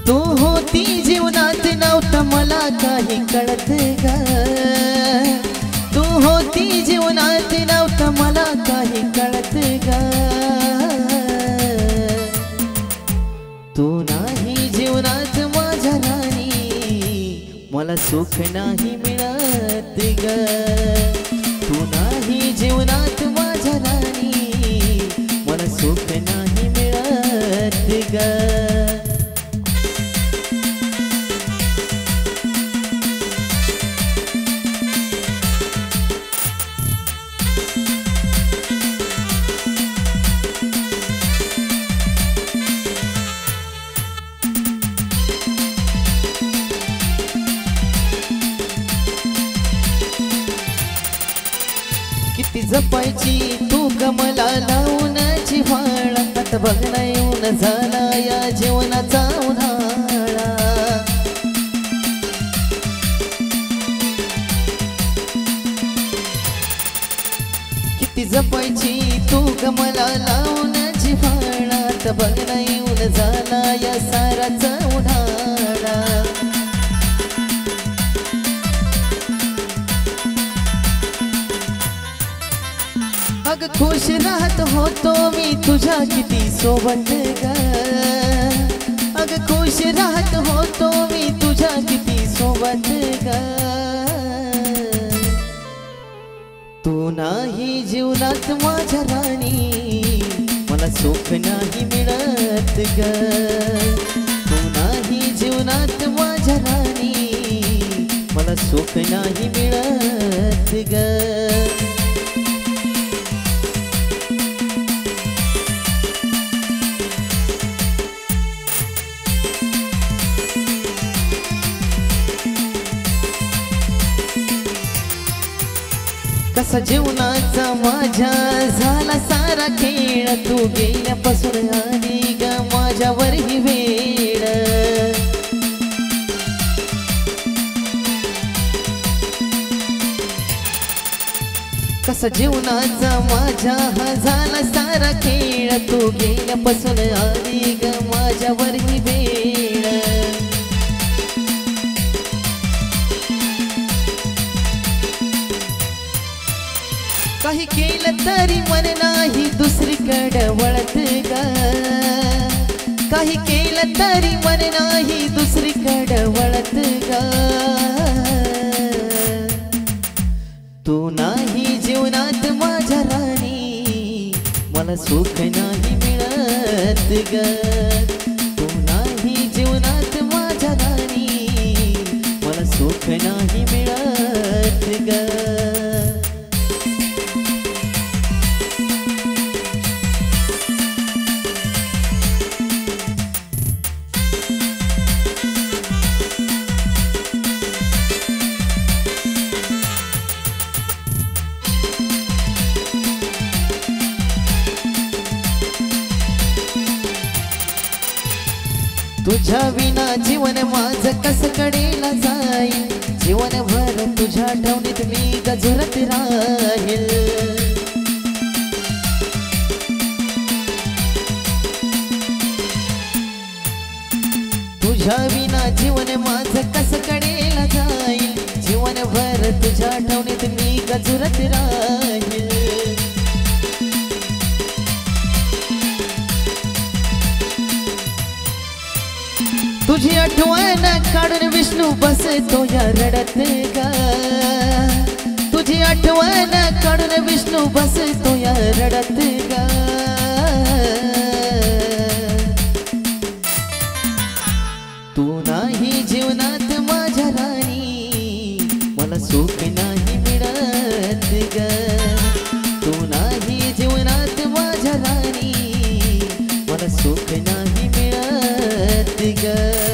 तू होती जीवनात नव्हतं मला काही कळत ग, तू होती जीवनात नव्हतं मला काही कळत ग, तू नाही जीवनात माझ्या राणी मला सुख नाही मिळत ग, तू नाही जीवनात माझ्या राणी मला सुख नाही मिळत ग. किती जपायची तू गमला लावून जिव्हाळ्यात बघ ना येऊन झाला या जीवनाचा उन्हाळा. किती जपायची तू गमला लावून जिव्हाळ्यात बघ ना येऊन झाला या साराचा उन्हाळा. अग खुश राहत होतो मी तुझ्या किती सोबत ग, अग खुश राहत होतो मी तुझ्या किती सोबत ग, तू नाही जीवनात माझ्या राणी मला सुख नाही मिळत ग, तू नाही जीवनात माझ्या राणी मला सुख नाही मिळत ग. कसा जीवनाचा माझ्या झाला सारा खेळ, तू गेल्यापासून आली ग माझ्यावर ही वेळ. कसा जीवनाचा माझ्या हा झाला सारा खेळ, तू गेल्यापासून आली ग माझ्यावर ही वेळ. काही केलं तरी मन नाही दुसरीकडे वळत ग, काही केलं तरी मन नाही दुसरीकडे वळत ग, तू नाही जीवनात माझ्या राणी मला सुख नाही मिळत ग, तू नाही जीवनात माझ्या राणी मला सुख नाही मिळत ग. तुझ्या विना जीवन माझं कस कडेला जाईल, जीवनभर तुझ्या ठेवणीत मी गजरत राहील. तुझ्या विना जीवन माझं कस कडेला जाईल, जीवनभर तुझ्या ठेवणीत मी गजरत राहील. तुझी आठवण काढून विष्णू बसतो या रडत ग, तुझी आठवण काढून विष्णू बसतो या रडत ग, तू नाही जीवनात माझ्या राणी मला सुख नाही मिळत ग, तू नाही जीवनात माझ्या राणी मला सुख नाही मिळत ग.